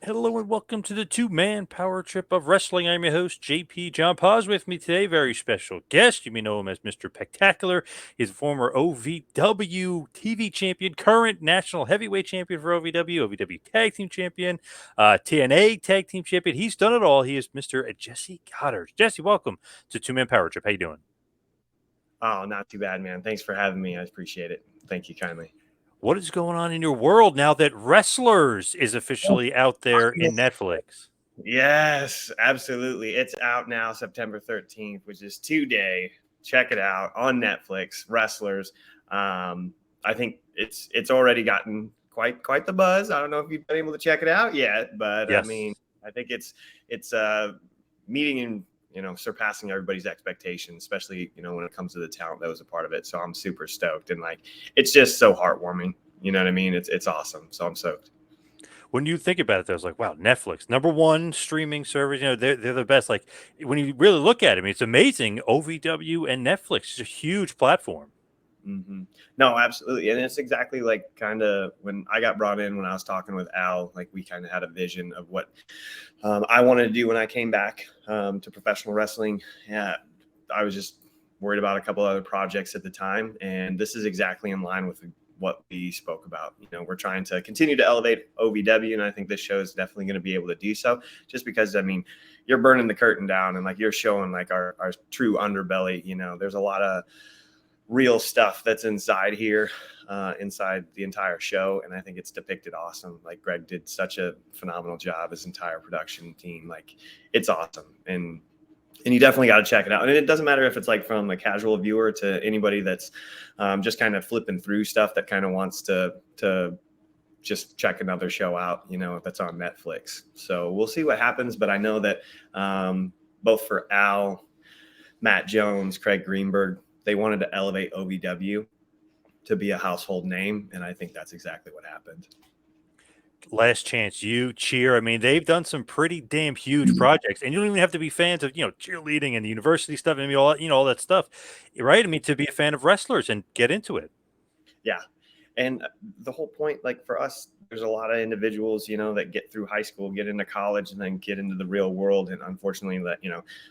Hello and welcome to the two-man power trip of wrestling. I'm your host, JP John Paz. With me today, very special guest. You may know him as Mr. Pec-tacular. He's a former OVW TV champion, current national heavyweight champion for OVW tag team champion, TNA tag team champion. He's done it all. He is Mr. Jessie Godderz. Jesse, welcome to Two-Man Power Trip. How you doing? Oh, not too bad, man. Thanks for having me. I appreciate it. Thank you kindly. What is going on in your world now that Wrestlers is officially out there in Netflix? Yes, absolutely. It's out now, September 13th, which is today. Check it out on Netflix. Wrestlers. I think it's already gotten quite the buzz. I don't know if you've been able to check it out yet, but I mean, Yes. I think it's meeting and surpassing everybody's expectations, especially when it comes to the talent that was a part of it. So I'm super stoked, and like it's just so heartwarming. You know what I mean? It's awesome. So I'm stoked. When you think about it, there's like, wow, Netflix, number one streaming service. They're the best. Like when you really look at it, I mean, it's amazing. OVW and Netflix is a huge platform. Mm-hmm. No, absolutely. And it's exactly like kind of when I got brought in when I was talking with Al, like we kind of had a vision of what I wanted to do when I came back to professional wrestling. Yeah, I was just worried about a couple other projects at the time. And this is exactly in line with what we spoke about. We're trying to continue to elevate OVW. And I think this show is definitely going to be able to do so just because, I mean, you're burning the curtain down and like you're showing like our true underbelly. There's a lot of real stuff that's inside here, inside the entire show, and I think it's depicted awesome. Like Greg did such a phenomenal job, his entire production team. Like it's awesome, and you definitely got to check it out. And it doesn't matter if it's like from a casual viewer to anybody that's just kind of flipping through stuff that kind of wants to just check another show out, if that's on Netflix. So we'll see what happens, but I know that both for Al, Matt Jones, Craig Greenberg, they wanted to elevate OVW to be a household name, and I think that's exactly what happened. Last Chance You, Cheer. I mean, they've done some pretty damn huge projects, and you don't even have to be fans of cheerleading and the university stuff. I mean, all that stuff, right? I mean, to be a fan of wrestlers and get into it. Yeah, and the whole point, like for us, there's a lot of individuals, that get through high school, get into college, and then get into the real world, and unfortunately, that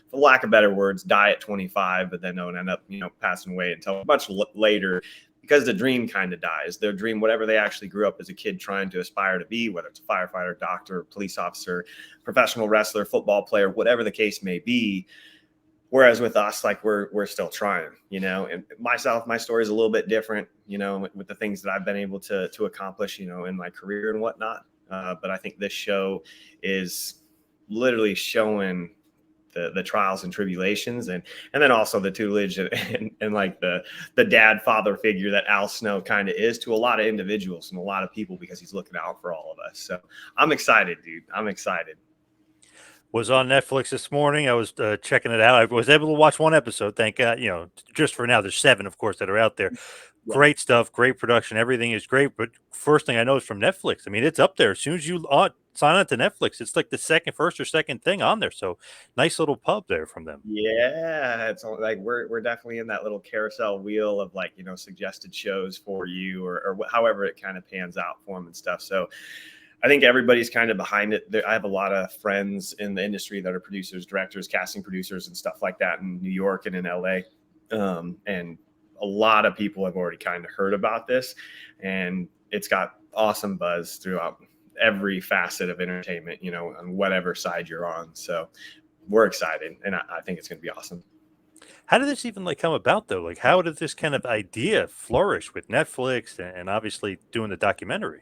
for lack of better words, die at 25, but then don't end up, passing away until much later. Because the dream kind of dies. Their dream, whatever they actually grew up as a kid trying to aspire to be, whether it's a firefighter, doctor, police officer, professional wrestler, football player, whatever the case may be. Whereas with us, like we're still trying, and myself, my story is a little bit different, with the things that I've been able to accomplish, in my career and whatnot. But I think this show is literally showing the trials and tribulations and then also the tutelage and like the dad father figure that Al Snow kind of is to a lot of individuals and a lot of people because he's looking out for all of us. So I'm excited, dude. I'm excited. Was on Netflix this morning. I was checking it out. I was able to watch one episode. Thank God. Just for now, there's 7, of course, that are out there. Yeah. Great stuff, great production. Everything is great. But first thing I know is from Netflix. I mean, it's up there. As soon as you sign on to Netflix, it's like the first or second thing on there. So nice little pub there from them. Yeah, it's like we're definitely in that little carousel wheel of like suggested shows for you or however it kind of pans out for them and stuff. So I think everybody's kind of behind it. I have a lot of friends in the industry that are producers, directors, casting producers, and stuff like that in New York and in LA. And a lot of people have already kind of heard about this, and it's got awesome buzz throughout every facet of entertainment, on whatever side you're on. So we're excited, and I think it's going to be awesome. How did this even come about though? Like, how did this kind of idea flourish with Netflix and obviously doing the documentary?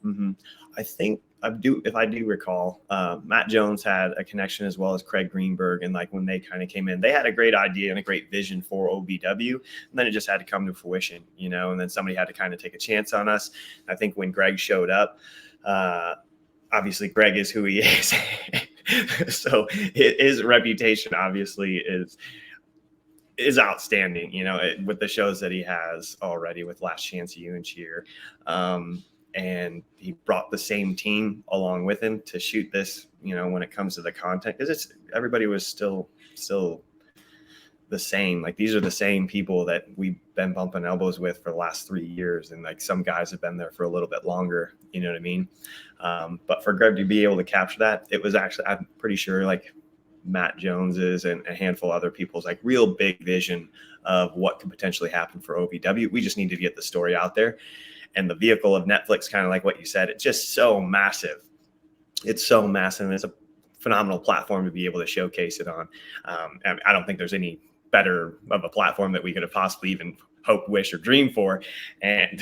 Mm-hmm. I think if I do recall, Matt Jones had a connection as well as Craig Greenberg, and like when they kind of came in, they had a great idea and a great vision for OVW, and then it just had to come to fruition, and then somebody had to kind of take a chance on us. I think when Greg showed up, obviously Greg is who he is, so his reputation obviously is outstanding, with the shows that he has already with Last Chance You and Cheer. And he brought the same team along with him to shoot this, when it comes to the content, because everybody was still the same. Like, these are the same people that we've been bumping elbows with for the last 3 years. And like, some guys have been there for a little bit longer, you know what I mean? But for Greg to be able to capture that, it was actually, I'm pretty sure, like Matt Jones's and a handful of other people's like real big vision of what could potentially happen for OVW. We just need to get the story out there. And the vehicle of Netflix, kind of like what you said, it's just so massive. It's so massive. And it's a phenomenal platform to be able to showcase it on. And I don't think there's any better of a platform that we could have possibly even hope, wish, or dream for. And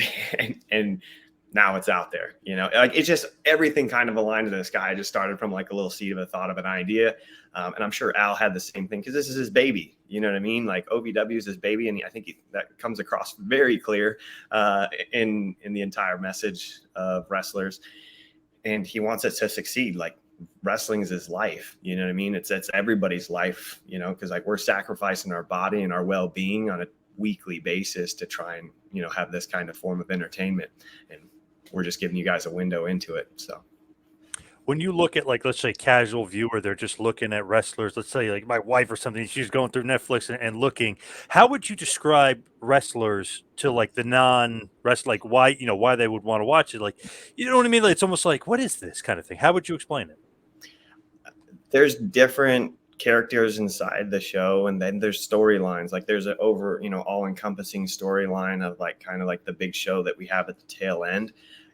now it's out there, you know, like, it's just everything kind of aligned to this guy. I just started from like a little seed of a thought of an idea. And I'm sure Al had the same thing, because this is his baby. You know what I mean? Like, OVW is his baby. And I think that comes across very clear in the entire message of wrestlers. And he wants it to succeed. Like, wrestling is his life. You know what I mean? It's everybody's life, you know, because like, we're sacrificing our body and our well-being on a weekly basis to try and, you know, have this kind of form of entertainment. And we're just giving you guys a window into it. So When you look at, like, let's say casual viewer, they're just looking at wrestlers, let's say like my wife or something, she's going through Netflix and looking, how would you describe wrestlers to like the non-wrestler, like why, you know, why they would want to watch it? Like, you know what I mean? Like, it's almost like, what is this kind of thing? How would you explain it? there's different characters inside the show, and then there's storylines. Like, there's an all-encompassing storyline of like kind of like the big show that we have at the tail end.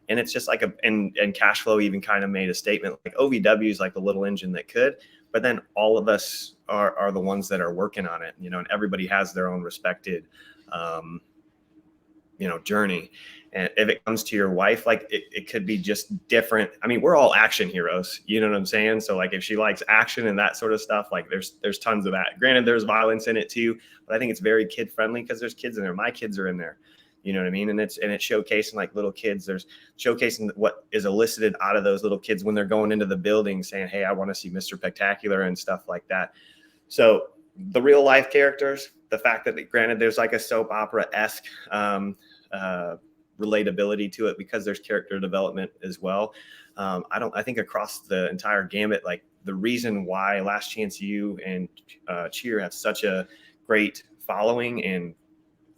And it's just like and Cash Flow even kind of made a statement like, OVW is like the little engine that could, but then all of us are the ones that are working on it, you know, and everybody has their own respected you know, journey. And if it comes to your wife, like, it could be just different. I mean, we're all action heroes, you know what I'm saying? So like, if she likes action and that sort of stuff, like there's tons of that. Granted, there's violence in it too, but I think it's very kid friendly, because there's kids in there. My kids are in there, you know what I mean? And it's showcasing like little kids. There's showcasing what is elicited out of those little kids when they're going into the building saying, hey, I want to see Mr. Pec-tacular and stuff like that. So the real life characters, the fact that, granted, there's like a soap opera-esque relatability to it, because there's character development as well. I think across the entire gamut, like, the reason why Last Chance U and Cheer have such a great following and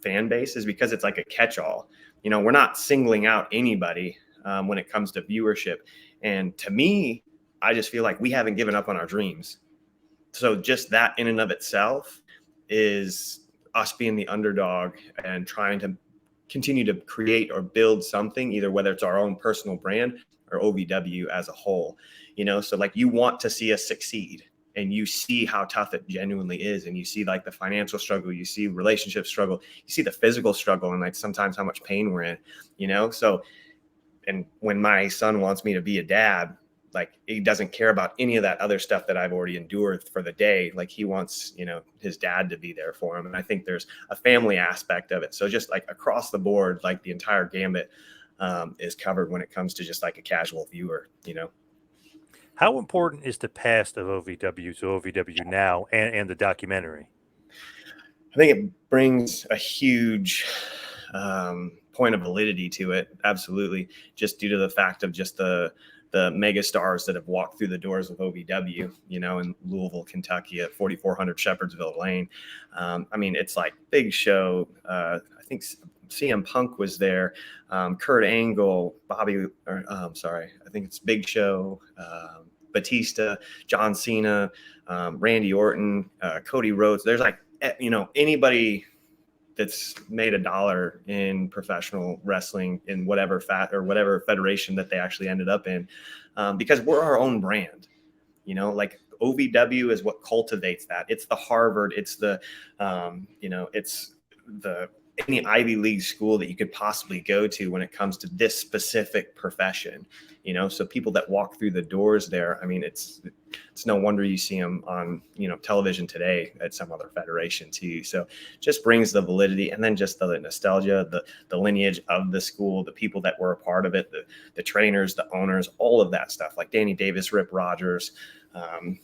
fan base is because it's like a catch-all. You know, we're not singling out anybody when it comes to viewership. And to me, I just feel like we haven't given up on our dreams. So just that in and of itself is us being the underdog and trying to continue to create or build something, either whether it's our own personal brand or OVW as a whole, you know? So like, you want to see us succeed, and you see how tough it genuinely is. And you see like the financial struggle, you see relationship struggle, you see the physical struggle, and like sometimes how much pain we're in, you know? So, and when my son wants me to be a dad, like, he doesn't care about any of that other stuff that I've already endured for the day. Like, he wants, you know, his dad to be there for him. And I think there's a family aspect of it. So just like across the board, like the entire gambit is covered when it comes to just like a casual viewer, you know? How important is the past of OVW to OVW now and the documentary? I think it brings a huge point of validity to it. Absolutely. Just due to the fact of just the mega stars that have walked through the doors of OVW, you know, in Louisville, Kentucky at 4400 Shepherdsville Lane. I mean, it's like Big Show. I think CM Punk was there. Kurt Angle, I think it's Big Show, Batista, John Cena, Randy Orton, Cody Rhodes. There's like, you know, anybody that's made $1 in professional wrestling in whatever whatever federation that they actually ended up in, because we're our own brand, you know, like OVW is what cultivates that. It's the Harvard, it's the, you know, it's the any Ivy League school that you could possibly go to when it comes to this specific profession, you know. So people that walk through the doors there, I mean, it's no wonder you see them on, you know, television today at some other federation too. So just brings the validity, and then just the nostalgia, the lineage of the school, the people that were a part of it, the trainers, the owners, all of that stuff, like Danny Davis, Rip Rogers,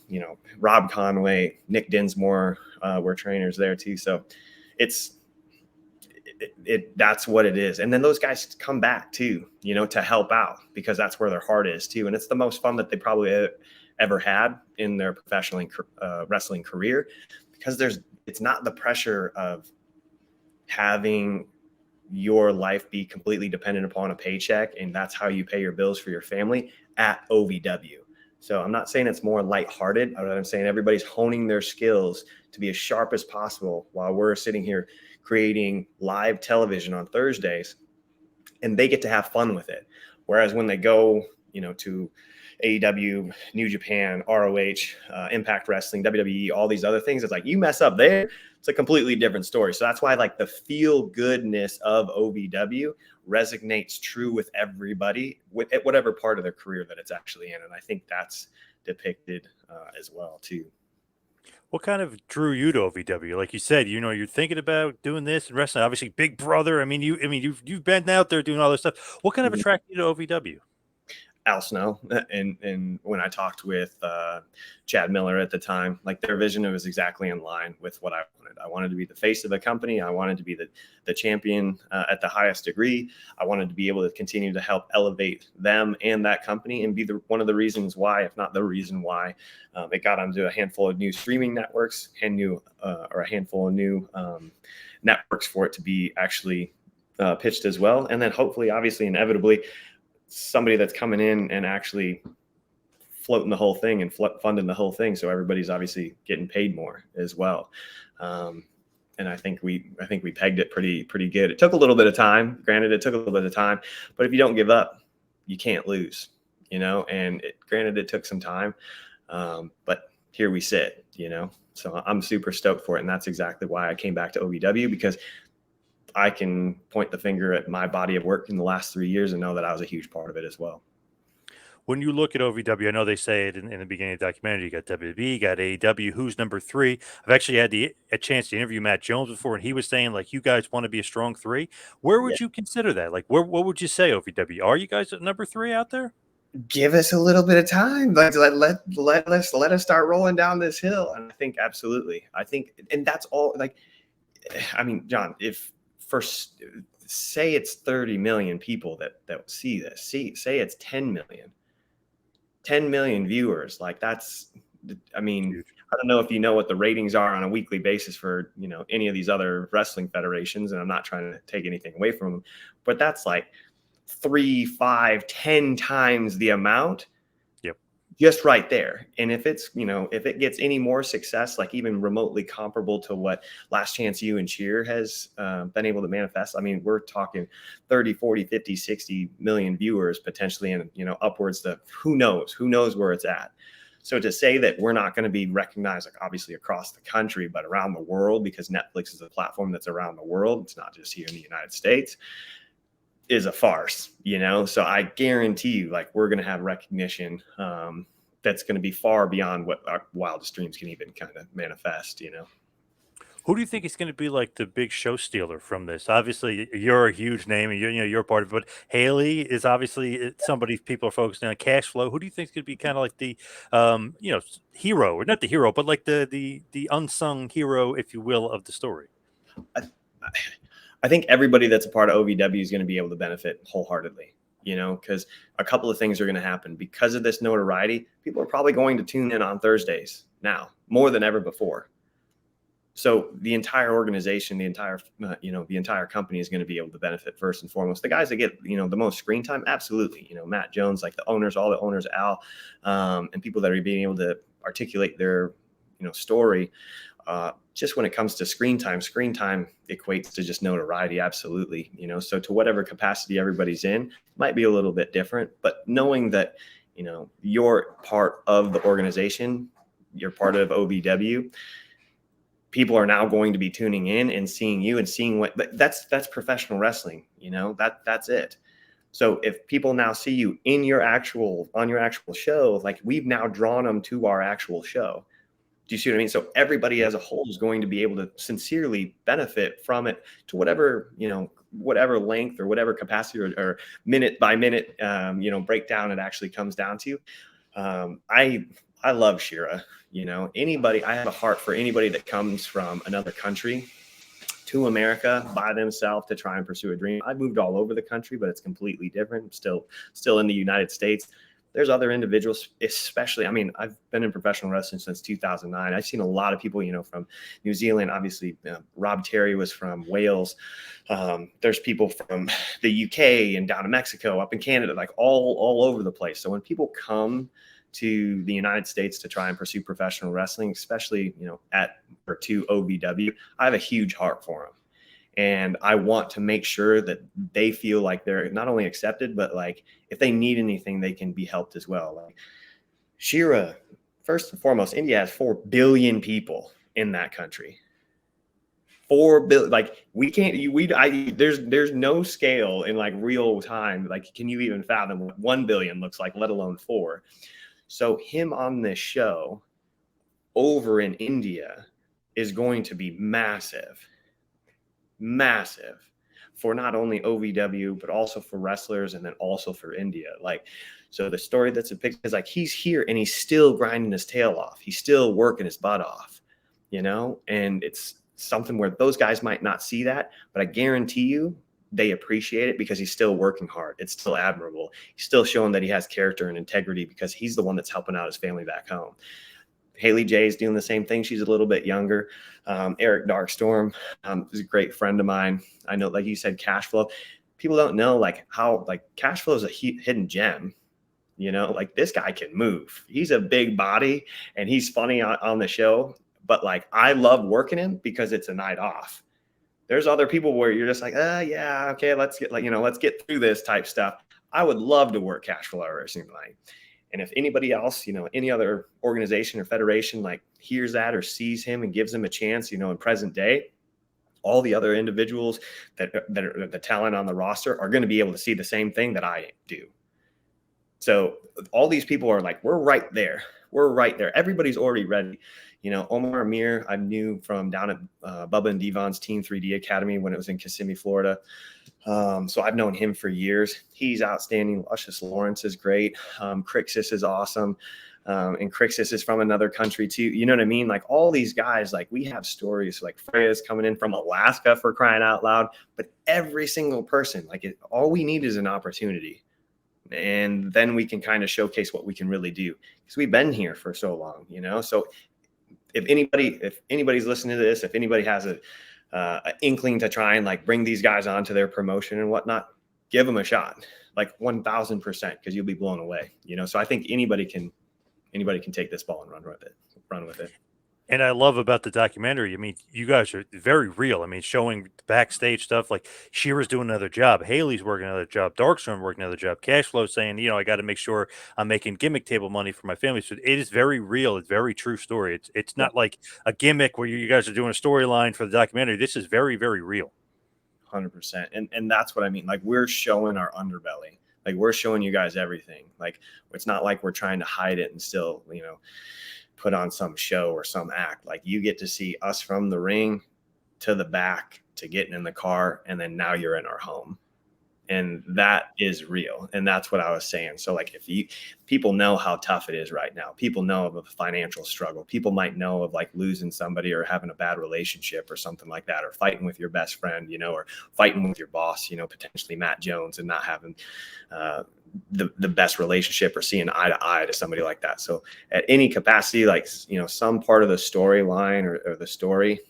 you know, Rob Conway, Nick Dinsmore were trainers there too. So that's what it is. And then those guys come back too, you know, to help out, because that's where their heart is too. And it's the most fun that they probably ever had in their professional wrestling career, because there's it's not the pressure of having your life be completely dependent upon a paycheck, and that's how you pay your bills for your family at OVW. So I'm not saying it's more lighthearted. I'm saying everybody's honing their skills to be as sharp as possible while we're sitting here creating live television on Thursdays, and they get to have fun with it. Whereas when they go, to AEW, New Japan, ROH, Impact Wrestling, WWE, all these other things, it's like you mess up there, it's a completely different story. So that's why like the feel goodness of OVW resonates true with everybody at whatever part of their career that it's actually in. And I think that's depicted as well too. What kind of drew you to OVW? Like you said, you're thinking about doing this and wrestling. Obviously, Big Brother. You've been out there doing all this stuff. What kind of attracted you to OVW? Al Snow, and when I talked with Chad Miller at the time, like their vision was exactly in line with what I wanted. I wanted to be the face of the company. I wanted to be the champion at the highest degree. I wanted to be able to continue to help elevate them and that company, and be one of the reasons why, if not the reason why, it got onto a handful of new streaming networks and a handful of new networks for it to be actually pitched as well. And then hopefully, obviously, inevitably, somebody that's coming in and actually floating the whole thing and funding the whole thing. So everybody's obviously getting paid more as well. And I think we pegged it pretty good. It took a little bit of time. Granted, it took a little bit of time, but if you don't give up, you can't lose, and granted, it took some time. But here we sit, so I'm super stoked for it. And that's exactly why I came back to OVW, because I can point the finger at my body of work in the last 3 years and know that I was a huge part of it as well. When you look at OVW, I know they say it in the beginning of the documentary, you got WWE, you got AEW, who's number 3? I've actually had a chance to interview Matt Jones before, and he was saying, like, you guys want to be a strong 3. Where would you consider that? Like, what would you say, OVW? Are you guys at number 3 out there? Give us a little bit of time. Like, let us start rolling down this hill. And I think absolutely. And that's all. Like, I mean, John, if first say it's 30 million people that see this, say it's 10 million viewers, like that's, I mean, I don't know if you know what the ratings are on a weekly basis for, any of these other wrestling federations, and I'm not trying to take anything away from them, but that's like 3, 5, 10 times the amount. Just right there. And if it's, if it gets any more success, like even remotely comparable to what Last Chance U and Cheer has been able to manifest, I mean, we're talking 30, 40, 50, 60 million viewers potentially, and, upwards to who knows where it's at. So to say that we're not going to be recognized, like obviously across the country, but around the world, because Netflix is a platform that's around the world, it's not just here in the United States, is a farce, So I guarantee you, like, we're going to have recognition that's going to be far beyond what our wildest dreams can even kind of manifest, Who do you think is going to be like the big show stealer from this? Obviously, you're a huge name, and you're part of it. But Haley is obviously somebody people are focusing on. Cash flow. Who do you think is going to be kind of like the, hero, or not the hero, but like the unsung hero, if you will, of the story? I think everybody that's a part of OVW is going to be able to benefit wholeheartedly, because a couple of things are going to happen because of this notoriety. People are probably going to tune in on Thursdays now more than ever before. So the entire organization, the entire company is going to be able to benefit first and foremost. The guys that get, the most screen time, absolutely. Matt Jones, like the owners, all the owners, Al, and people that are being able to articulate their, story. Just when it comes to screen time equates to just notoriety. Absolutely. So to whatever capacity everybody's in, might be a little bit different, but knowing that, you're part of the organization, you're part of OVW, people are now going to be tuning in and seeing you and seeing that's professional wrestling, that's it. So if people now see you on your actual show, like we've now drawn them to our actual show. Do you see what I mean? So everybody as a whole is going to be able to sincerely benefit from it to whatever, whatever length or whatever capacity or minute by minute, breakdown it actually comes down to. I love Shira, I have a heart for anybody that comes from another country to America by themselves to try and pursue a dream. I've moved all over the country, but it's completely different. Still in the United States. there's other individuals, especially, I mean, I've been in professional wrestling since 2009. I've seen a lot of people, you know, from New Zealand. Obviously, Rob Terry was from Wales. There's people from the UK and down in Mexico, up in Canada, like all over the place. So when people come to the United States to try and pursue professional wrestling, especially, you know, to OVW, I have a huge heart for them. And I want to make sure that they feel like they're not only accepted, but like if they need anything, they can be helped as well. Like Shira, first and foremost, India has 4 billion people in that country. 4 billion, like we can't, there's no scale in like real time. Like, can you even fathom what 1 billion looks like, let alone 4? So him on this show over in India is going to be massive for not only OVW, but also for wrestlers and then also for India. Like, so the story that's depicted is like, he's here and he's still grinding his tail off. He's still working his butt off, you know? And it's something where those guys might not see that, but I guarantee you they appreciate it because he's still working hard. It's still admirable. He's still showing that he has character and integrity because he's the one that's helping out his family back home. Haley J is doing the same thing. She's a little bit younger. Eric Darkstorm is a great friend of mine. I know, like you said, cash flow. People don't know like how like cash flow is a hidden gem. You know, like this guy can move. He's a big body and he's funny on the show. But like I love working him because it's a night off. There's other people where you're just like, yeah, okay, let's get through this type stuff. I would love to work cash flow every single night. And if anybody else, you know, any other organization or federation like hears that or sees him and gives him a chance, you know, in present day, all the other individuals that are the talent on the roster are going to be able to see the same thing that I do. So all these people are like, we're right there. We're right there. Everybody's already ready. You know, Omar Amir, I knew from down at Bubba and Devon's Team 3D Academy when it was in Kissimmee, Florida. So I've known him for years. He's outstanding. Luscious Lawrence is great. Crixus is awesome. And Crixus is from another country too. You know what I mean? Like all these guys, like we have stories like Freya's coming in from Alaska for crying out loud, but every single person, like all we need is an opportunity. And then we can kind of showcase what we can really do because we've been here for so long, you know? So if anybody's listening to this, if anybody has an inkling to try and like bring these guys onto their promotion and whatnot, give them a shot, like 1000%, because you'll be blown away, you know? So I think anybody can take this ball and run with it. And I love about the documentary, I mean, you guys are very real. I mean, showing backstage stuff like Shira's doing another job, Haley's working another job, Darkstorm working another job, Cashflow saying, you know, I got to make sure I'm making gimmick table money for my family. So it is very real. It's very true story. It's not like a gimmick where you guys are doing a storyline for the documentary. This is very, very real. 100%. And that's what I mean. Like we're showing our underbelly. Like we're showing you guys everything. Like it's not like we're trying to hide it and still, you know, put on some show or some act. Like you get to see us from the ring to the back to getting in the car. And then now you're in our home. And that is real. And that's what I was saying. So like people know how tough it is right now. People know of a financial struggle. People might know of like losing somebody or having a bad relationship or something like that, or fighting with your best friend, you know, or fighting with your boss, you know, potentially Matt Jones, and not having the best relationship or seeing eye to eye to somebody like that. So at any capacity, like, you know, some part of the storyline or the story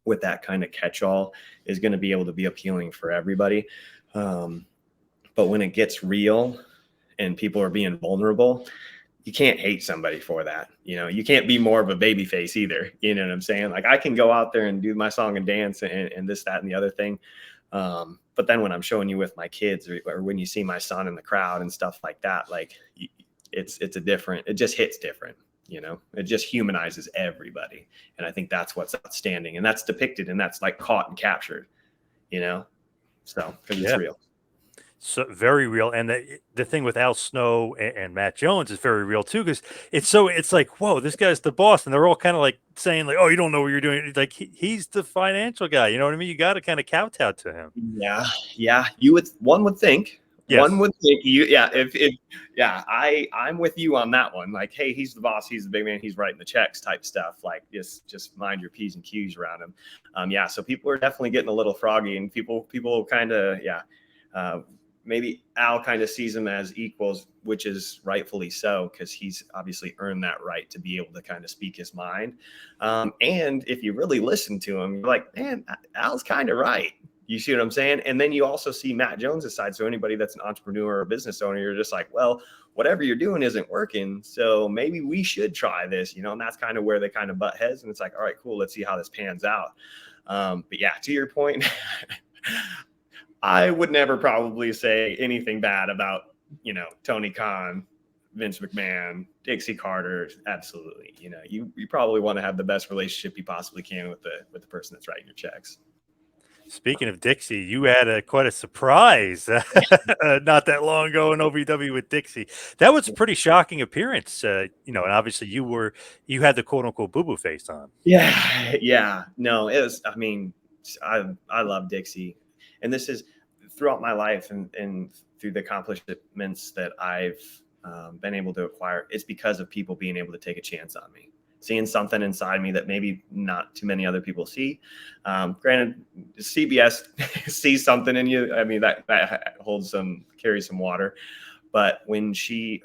with that kind of catch-all is going to be able to be appealing for everybody. But when it gets real and people are being vulnerable, you can't hate somebody for that. You know, you can't be more of a baby face either. You know what I'm saying? Like I can go out there and do my song and dance and this, that, and the other thing. But then when I'm showing you with my kids or when you see my son in the crowd and stuff like that, like it just hits different. You know, it just humanizes everybody. And I think that's what's outstanding. And that's depicted and that's like caught and captured, you know? So, because it's real. So very real. And the thing with Al Snow and Matt Jones is very real too, because it's like, whoa, this guy's the boss. And they're all kind of like saying like, oh, you don't know what you're doing. Like he's the financial guy. You know what I mean? You got to kind of kowtow to him. Yeah. Yeah. One would think. Yes. One would think I'm with you on that one. Like, hey, he's the boss, he's the big man, he's writing the checks type stuff. Like just mind your P's and Q's around him. So people are definitely getting a little froggy, and people kind of, maybe Al kind of sees them as equals, which is rightfully so, because he's obviously earned that right to be able to kind of speak his mind. And if you really listen to him, you're like, man, Al's kind of right. You see what I'm saying? And then you also see Matt Jones's side. So anybody that's an entrepreneur or a business owner, you're just like, well, whatever you're doing isn't working. So maybe we should try this, and that's kind of where they kind of butt heads. And it's like, all right, cool. Let's see how this pans out. But yeah, to your point, I would never probably say anything bad about, Tony Khan, Vince McMahon, Dixie Carter. Absolutely. You probably want to have the best relationship you possibly can with the person that's writing your checks. Speaking of Dixie, you had quite a surprise not that long ago in OVW with Dixie. That was a pretty shocking appearance, and obviously you had the quote unquote boo boo face on. Yeah. No, it was. I mean, I love Dixie, and this is throughout my life and through the accomplishments that I've been able to acquire. It's because of people being able to take a chance on me, seeing something inside me that maybe not too many other people see. Granted, CBS sees something in you. I mean, that carries some water. But when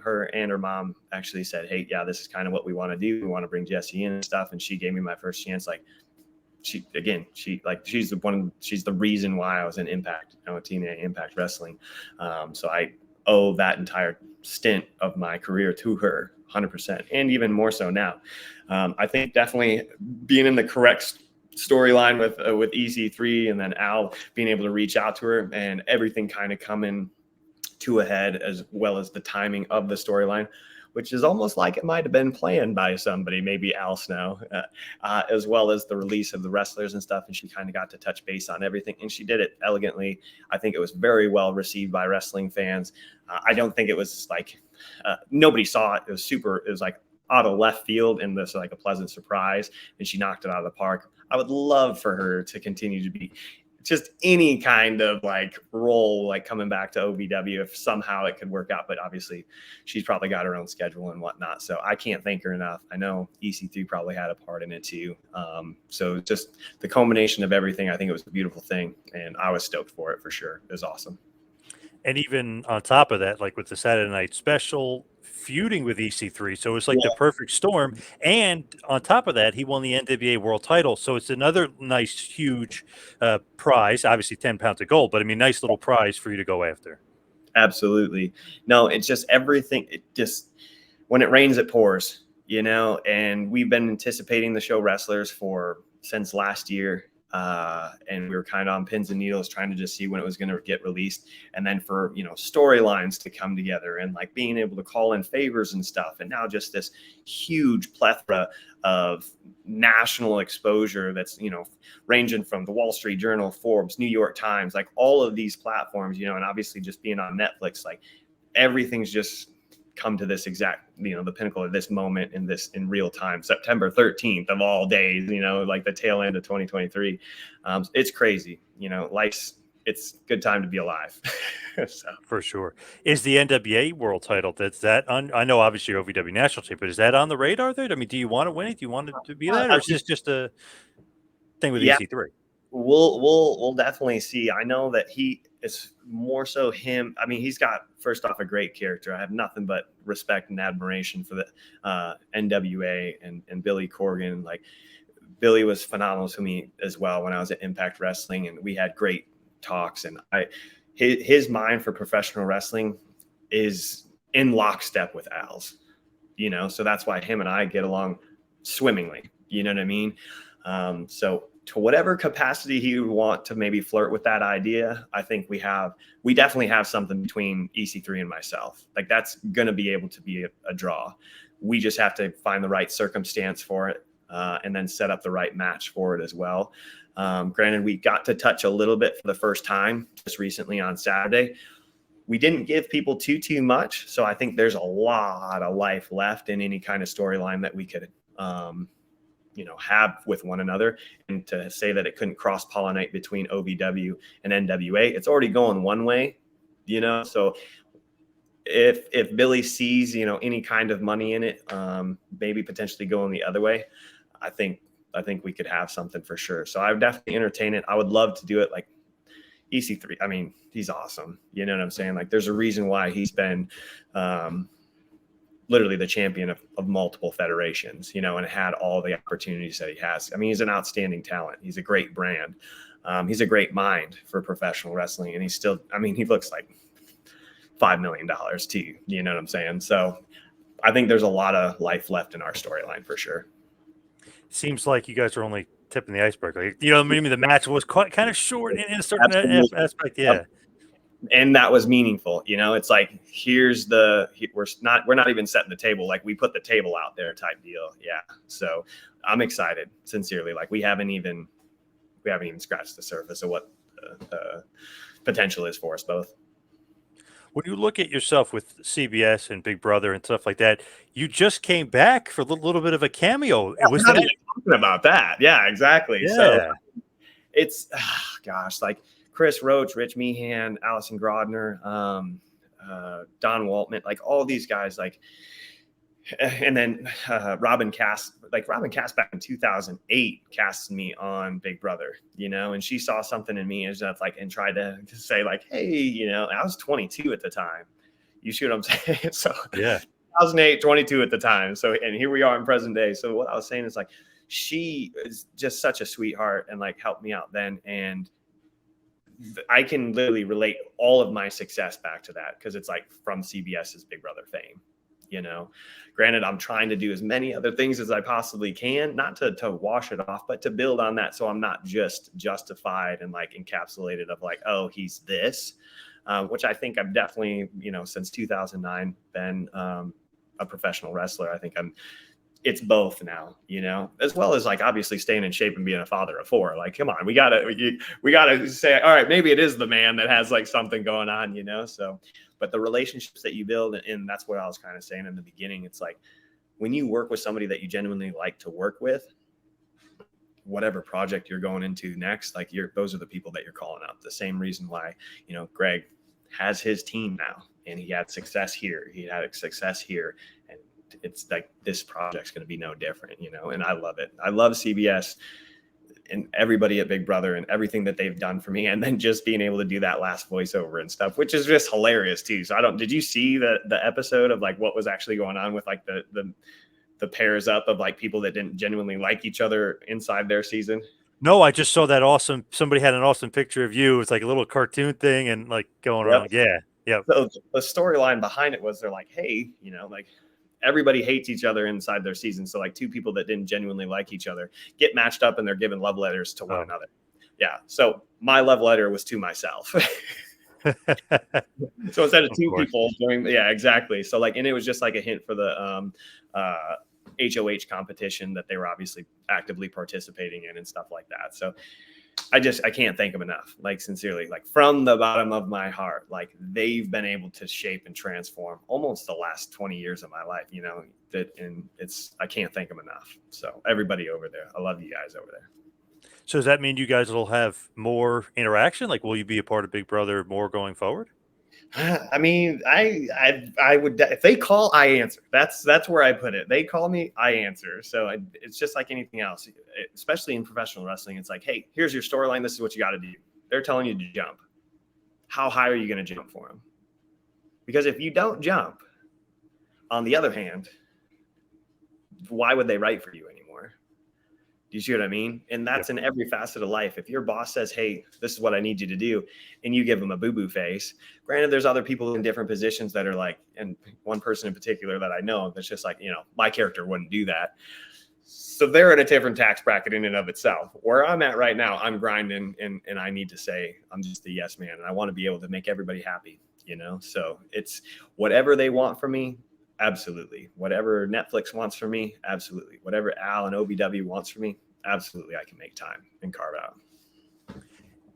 her and her mom actually said, hey, yeah, this is kind of what we want to do. We want to bring Jessie in and stuff. And she gave me my first chance. Like she's the reason why I was in Impact, TNA Impact Wrestling. So I owe that entire stint of my career to her 100%. And even more so now. I think definitely being in the correct storyline with EC3 and then Al being able to reach out to her and everything kind of coming to a head, as well as the timing of the storyline, which is almost like it might have been planned by somebody, maybe Al Snow, as well as the release of the wrestlers and stuff. And she kind of got to touch base on everything, and she did it elegantly. I think it was very well received by wrestling fans. I don't think it was like nobody saw it. It was like out of left field, and this like a pleasant surprise, and she knocked it out of the park. I would love for her to continue to be just any kind of like role, like coming back to OVW if somehow it could work out. But obviously she's probably got her own schedule and whatnot. So I can't thank her enough. I know EC3 probably had a part in it too. So just the culmination of everything, I think it was a beautiful thing, and I was stoked for it for sure. It was awesome. And even on top of that, like with the Saturday Night Special, feuding with EC3, so it's like the perfect storm. And on top of that, he won the NWA World Title, so it's another nice, huge prize. Obviously, 10 pounds of gold, but I mean, nice little prize for you to go after. Absolutely. No, it's just everything. It just when it rains, it pours. And we've been anticipating the show Wrestlers since last year. And we were kind of on pins and needles trying to just see when it was going to get released, and then for storylines to come together and like being able to call in favors and stuff, and now just this huge plethora of national exposure that's ranging from the Wall Street Journal, Forbes, New York Times, like all of these platforms, and obviously just being on Netflix, like everything's just come to this exact, the pinnacle of this moment in real time, September 13th of all days, like the tail end of 2023. It's crazy, it's good time to be alive. So. For sure. Is the NWA World Title, I know obviously you're OVW National Champion, but is that on the radar there? I mean, do you want to win it? Do you want it to be that, or is this just a thing with EC3? We'll definitely see. I know that it's more so him. I mean, he's got, first off, a great character. I have nothing but respect and admiration for the NWA and Billy Corgan. Like, Billy was phenomenal to me as well when I was at Impact Wrestling, and we had great talks. And his mind for professional wrestling is in lockstep with Al's, so that's why him and I get along swimmingly. You know what I mean? So to whatever capacity he would want to maybe flirt with that idea, I think we definitely have something between EC3 and myself. Like, that's going to be able to be a draw. We just have to find the right circumstance for it, and then set up the right match for it as well. Granted, we got to touch a little bit for the first time just recently on Saturday. We didn't give people too much. So I think there's a lot of life left in any kind of storyline that we could, have with one another. And to say that it couldn't cross-pollinate between OVW and NWA, it's already going one way, so if Billy sees, any kind of money in it, maybe potentially going the other way, I think we could have something for sure. So I would definitely entertain it. I would love to do it like, EC3, I mean, he's awesome. You know what I'm saying? Like, there's a reason why he's been literally the champion of multiple federations, you know, and had all the opportunities that he has. I mean, he's an outstanding talent. He's a great brand. He's a great mind for professional wrestling. And he's still, I mean, he looks like $5 million too. You know what I'm saying? So I think there's a lot of life left in our storyline for sure. Seems like you guys are only tipping the iceberg. Like, you know, maybe the match was quite kind of short in a certain aspect. Yeah. And that was meaningful. You know, it's like, we're not even setting the table. Like, we put the table out there type deal. Yeah. So I'm excited, sincerely. Like, we haven't even scratched the surface of what the potential is for us both. When you look at yourself with CBS and Big Brother and stuff like that, you just came back for a little bit of a cameo. Was I'm not that even talking about that? Yeah, exactly. Yeah. So it's, gosh, like Chris Roach, Rich Meehan, Allison Grodner, Don Waltman, like all these guys, like, and then Robin Cass back in 2008 cast me on Big Brother, you know, and she saw something in me and tried to say like, hey, you know, I was 22 at the time. You see what I'm saying? So yeah. 2008, 22 at the time. So, and here we are in present day. So what I was saying is like, she is just such a sweetheart and like helped me out then. And I can literally relate all of my success back to that, because it's like from CBS's Big Brother fame. You know, granted, I'm trying to do as many other things as I possibly can, not to wash it off, but to build on that. So I'm not just justified and like encapsulated of like, oh, he's this, which I think I've definitely, you know, since 2009 been a professional wrestler. I think it's both now, you know, as well as like obviously staying in shape and being a father of 4. Like, come on, we gotta say, all right, maybe it is the man that has like something going on, you know? So, but the relationships that you build, and that's what I was kind of saying in the beginning. It's like, when you work with somebody that you genuinely like to work with, whatever project you're going into next, like those are the people that you're calling up. The same reason why, you know, Greg has his team now, and he had success here. He had success here. And it's like, this project's going to be no different, you know, and I love it. I love CBS and everybody at Big Brother and everything that they've done for me. And then just being able to do that last voiceover and stuff, which is just hilarious too. So did you see the episode of like what was actually going on with like the pairs up of like people that didn't genuinely like each other inside their season? No, I just saw that awesome. Somebody had an awesome picture of you. It's like a little cartoon thing and like going around. Yeah. Yeah. So the storyline behind it was, they're like, hey, you know, like, everybody hates each other inside their season. So like 2 people that didn't genuinely like each other get matched up and they're giving love letters to one another. Yeah. So my love letter was to myself. So instead of 2 people doing, yeah, exactly. So like, and it was just like a hint for the HOH competition that they were obviously actively participating in and stuff like that. So I can't thank them enough. Like, sincerely, like from the bottom of my heart, like they've been able to shape and transform almost the last 20 years of my life, you know, I can't thank them enough. So everybody over there, I love you guys over there. So does that mean you guys will have more interaction? Like, will you be a part of Big Brother more going forward? I mean, I would, if they call, I answer. That's where I put it. They call me, I answer. So it's just like anything else, especially in professional wrestling. It's like, hey, here's your storyline. This is what you got to do. They're telling you to jump. How high are you going to jump for them? Because if you don't jump, on the other hand, why would they write for you anymore? Do you see what I mean? And that's in every facet of life. If your boss says, hey, this is what I need you to do, and you give them a boo-boo face, granted, there's other people in different positions that are like, and one person in particular that I know that's just like, you know, my character wouldn't do that. So they're in a different tax bracket in and of itself. Where I'm at right now, I'm grinding and I need to say, I'm just the yes man. And I want to be able to make everybody happy, you know? So it's whatever they want from me. Absolutely. Whatever Netflix wants from me, absolutely. Whatever Al and OVW wants from me, absolutely. I can make time and carve out.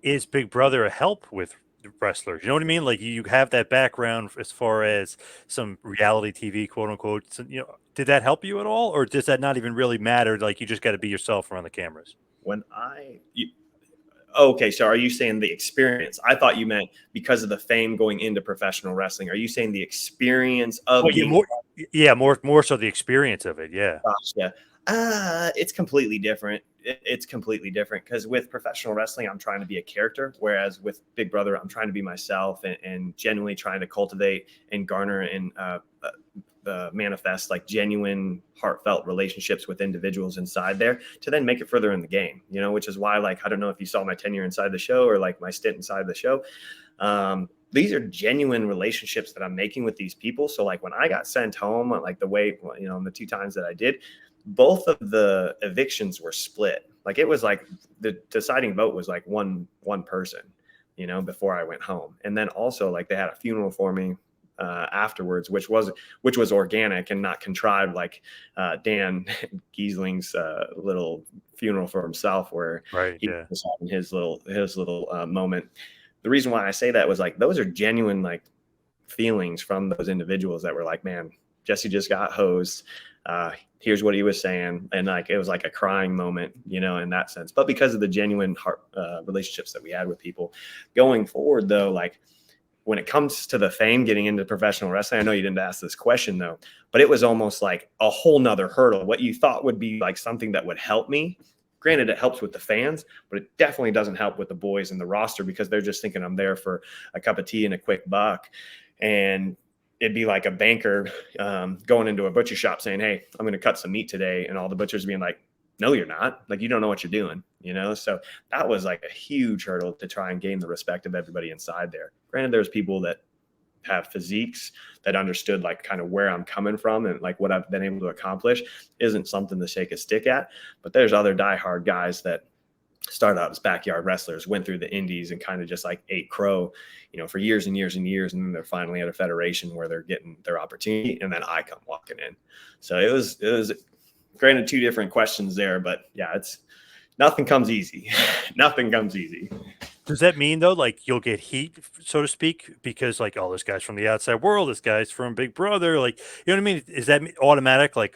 Is Big Brother a help with wrestlers? You know what I mean? Like, you have that background as far as some reality TV, quote unquote. So, you know, did that help you at all, or does that not even really matter? Like, you just got to be yourself around the cameras. Okay, so are you saying the experience? I thought you meant because of the fame going into professional wrestling. Are you saying the experience of more so the experience of it? Yeah. Gosh, yeah. It's completely different. It's completely different because with professional wrestling, I'm trying to be a character, whereas with Big Brother, I'm trying to be myself and genuinely trying to cultivate and garner and manifest like genuine, heartfelt relationships with individuals inside there to then make it further in the game. Which is why, like, I don't know if you saw my tenure inside the show or like my stint inside the show. These are genuine relationships that I'm making with these people. So like when I got sent home, like the way, the 2 times that I did, both of the evictions were split. Like it was like the deciding vote was like one person, before I went home. And then also like they had a funeral for me afterwards, which was organic and not contrived like Dan Giesling's little funeral for himself, where Right. he Yeah. was having his little moment. The reason why I say that was like those are genuine like feelings from those individuals that were like, man, Jesse just got hosed. Here's what he was saying. And like, it was like a crying moment, in that sense. But because of the genuine heart relationships that we had with people going forward, though, like when it comes to the fame, getting into professional wrestling, I know you didn't ask this question though, but it was almost like a whole nother hurdle. What you thought would be like something that would help me. Granted, it helps with the fans, but it definitely doesn't help with the boys in the roster because they're just thinking I'm there for a cup of tea and a quick buck. And it'd be like a banker going into a butcher shop saying, hey, I'm going to cut some meat today. And all the butchers being like, no, you're not. Like, you don't know what you're doing, So that was like a huge hurdle to try and gain the respect of everybody inside there. Granted, there's people that have physiques that understood like kind of where I'm coming from and like what I've been able to accomplish isn't something to shake a stick at. But there's other diehard guys that started out as backyard wrestlers, went through the indies and kind of just like ate crow, for years and years and years. And then they're finally at a federation where they're getting their opportunity. And then I come walking in. So it was granted 2 different questions there, but yeah, nothing comes easy. Nothing comes easy. Does that mean though, like you'll get heat, so to speak, because like, oh, this guy's from the outside world, this guy's from Big Brother, like, you know what I mean? Is that automatic, like,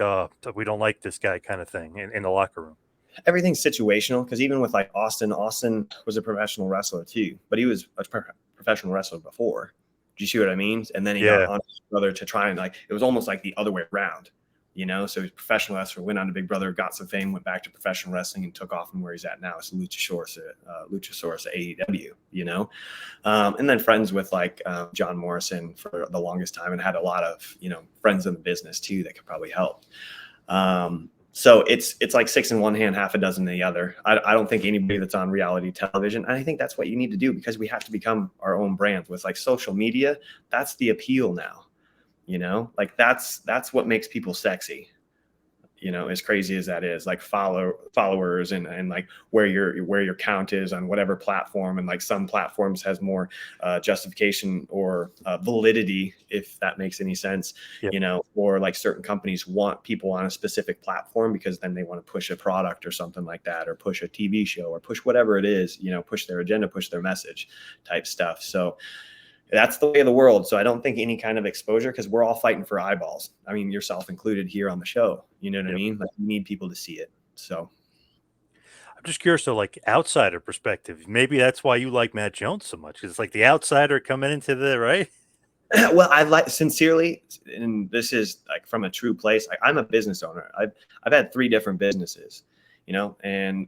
we don't like this guy kind of thing in the locker room? Everything's situational because even with like Austin was a professional wrestler too, but he was a professional wrestler before. Do you see what I mean? And then he got on Big Brother to try and like it was almost like the other way around. So he's a professional wrestler, went on to Big Brother, got some fame, went back to professional wrestling, and took off from where he's at now. It's Luchasaurus at AEW, and then friends with like John Morrison for the longest time, and had a lot of friends in the business too that could probably help. So it's like 6 in one hand, half a dozen in the other. I don't think anybody that's on reality television, and I think that's what you need to do because we have to become our own brand with like social media. That's the appeal now. Like that's what makes people sexy, as crazy as that is, like followers and like where your count is on whatever platform. And like some platforms has more justification or validity, if that makes any sense, or like certain companies want people on a specific platform because then they want to push a product or something like that, or push a TV show or push whatever it is, push their agenda, push their message type stuff. So that's the way of the world. So I don't think any kind of exposure, because we're all fighting for eyeballs. I mean, yourself included here on the show. You know what I mean? Like, you need people to see it. So I'm just curious, though, like outsider perspective, maybe that's why you like Matt Jones so much. It's like the outsider coming into the right. well, I like sincerely, and this is like from a true place. Like, I'm a business owner. I've had 3 different businesses, and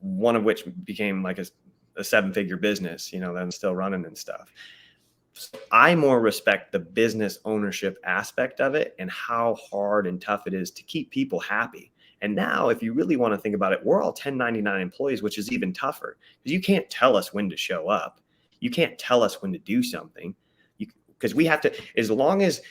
one of which became like a 7-figure business, that I'm still running and stuff. I more respect the business ownership aspect of it and how hard and tough it is to keep people happy. And now, if you really want to think about it, we're all 1099 employees, which is even tougher because you can't tell us when to show up. You can't tell us when to do something because we have to, as long as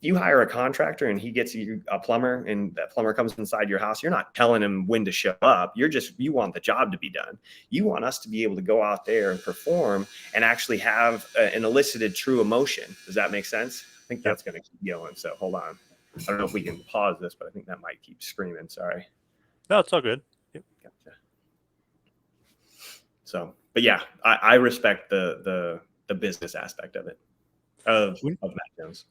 you hire a contractor and he gets you a plumber and that plumber comes inside your house, you're not telling him when to show up. You want the job to be done. You want us to be able to go out there and perform and actually have an elicited true emotion. Does that make sense? I think that's going to keep going. So hold on. I don't know if we can pause this, but I think that might keep screaming. Sorry. No, it's all good. Yep. Gotcha. So, but yeah, I respect the business aspect of it, of Matt Jones.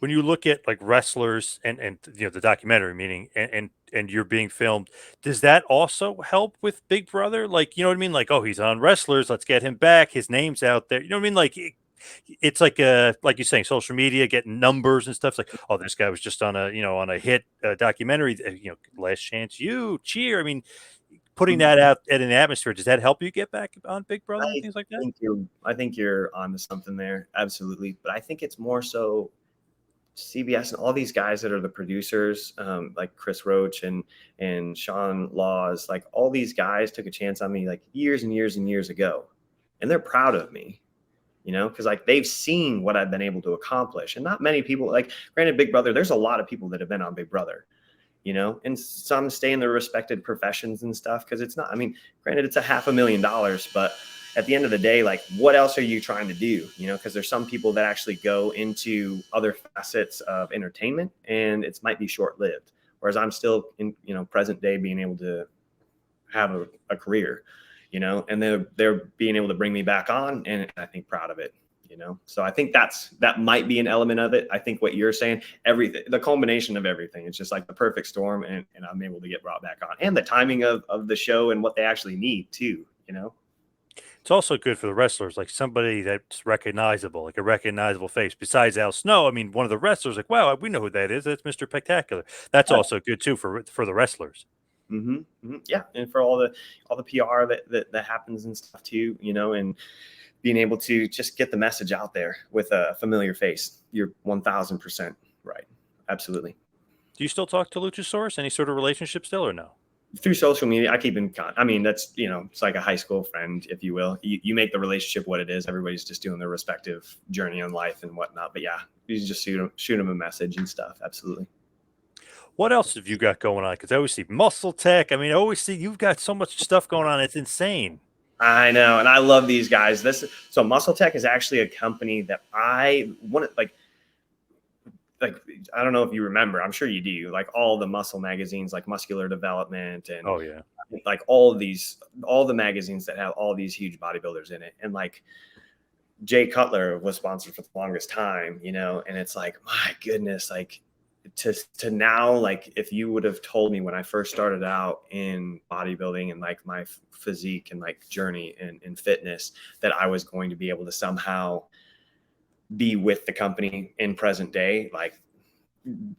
When you look at like wrestlers and the documentary, meaning and you're being filmed, does that also help with Big Brother? Like, you know what I mean? Like, oh, he's on wrestlers, let's get him back, his name's out there, you know what I mean? Like, it's like you're saying, social media, getting numbers and stuff. It's like, oh, this guy was just on a hit documentary. Last Chance You, Cheer. I mean, putting that out at an atmosphere, does that help you get back on Big Brother and things like that? I think you're onto something there, absolutely. But I think it's more so CBS and all these guys that are the producers, like Chris Roach and Sean Laws, like all these guys took a chance on me like years and years and years ago, and they're proud of me, because like they've seen what I've been able to accomplish. And not many people, like, granted, Big Brother, there's a lot of people that have been on Big Brother, and some stay in their respected professions and stuff, because it's not, I mean, granted, it's $500,000, but at the end of the day, like, what else are you trying to do? Because there's some people that actually go into other facets of entertainment, and it might be short-lived. Whereas I'm still in, present day, being able to have a career, and they're being able to bring me back on, and I think proud of it. So I think that might be an element of it. I think what you're saying, everything, the culmination of everything, it's just like the perfect storm, and I'm able to get brought back on, and the timing of the show and what they actually need too. It's also good for the wrestlers, like somebody that's recognizable, like a recognizable face. Besides Al Snow, I mean, one of the wrestlers, like, wow, we know who that is. That's Mr. Pec-tacular. That's also good too for the wrestlers. Yeah, and for all the PR that happens and stuff too, and being able to just get the message out there with a familiar face. You're 1000% right. Absolutely. Do you still talk to Luchasaurus? Any sort of relationship still, or no? Through social media, I keep in contact. I mean, that's, it's like a high school friend, if you will. You make the relationship what it is. Everybody's just doing their respective journey in life and whatnot. But yeah, you just shoot them a message and stuff. Absolutely. What else have you got going on? Because I always see Muscle Tech. I mean, I always see you've got so much stuff going on. It's insane. I know, and I love these guys. So Muscle Tech is actually a company that I want to like I don't know if you remember. I'm sure you do. Like all the muscle magazines, like Muscular Development, and oh yeah, like all the magazines that have all these huge bodybuilders in it, and like Jay Cutler was sponsored for the longest time, and it's like, my goodness, like to now, like, if you would have told me when I first started out in bodybuilding and like my physique and like journey in fitness, that I was going to be able to somehow be with the company in present day, like,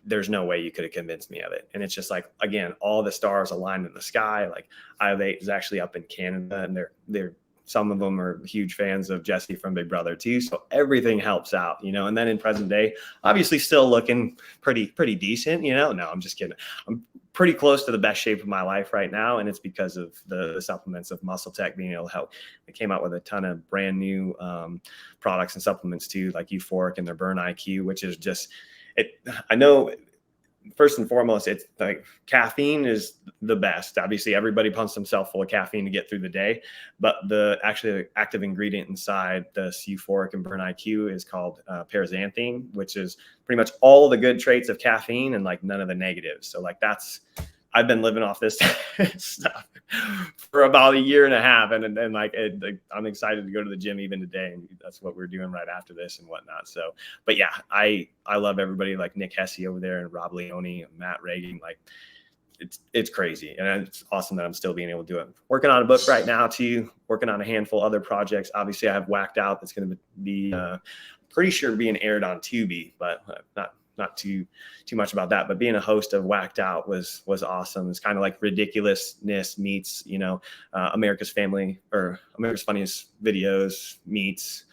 there's no way you could have convinced me of it. And it's just like, again, all the stars aligned in the sky. Like IO8 is actually up in Canada, and they're some of them are huge fans of Jessie from Big Brother too. So everything helps out, and then in present day, obviously still looking pretty decent, No, I'm just kidding. I'm pretty close to the best shape of my life right now. And it's because of the supplements of Muscle Tech being able to help. They came out with a ton of brand new products and supplements too, like Euphoric and their Burn IQ, which is just, I know first and foremost, it's like caffeine is the best. Obviously, everybody pumps themselves full of caffeine to get through the day, but the actually active ingredient inside the Euphoric and Burn IQ is called paraxanthine, which is pretty much all the good traits of caffeine and like none of the negatives. So like I've been living off this stuff for about a year and a half, and like I'm excited to go to the gym even today, and that's what we're doing right after this and whatnot. So, but yeah, I love everybody like Nick Hesse over there and Rob Leone and Matt Reagan. Like it's crazy, and it's awesome that I'm still being able to do it. Working on a book right now too. Working on a handful of other projects. Obviously, I have Whacked Out that's going to be pretty sure being aired on Tubi, but not too much about that. But being a host of Whacked Out was awesome. It's kind of like ridiculousness meets, America's Funniest Videos meets,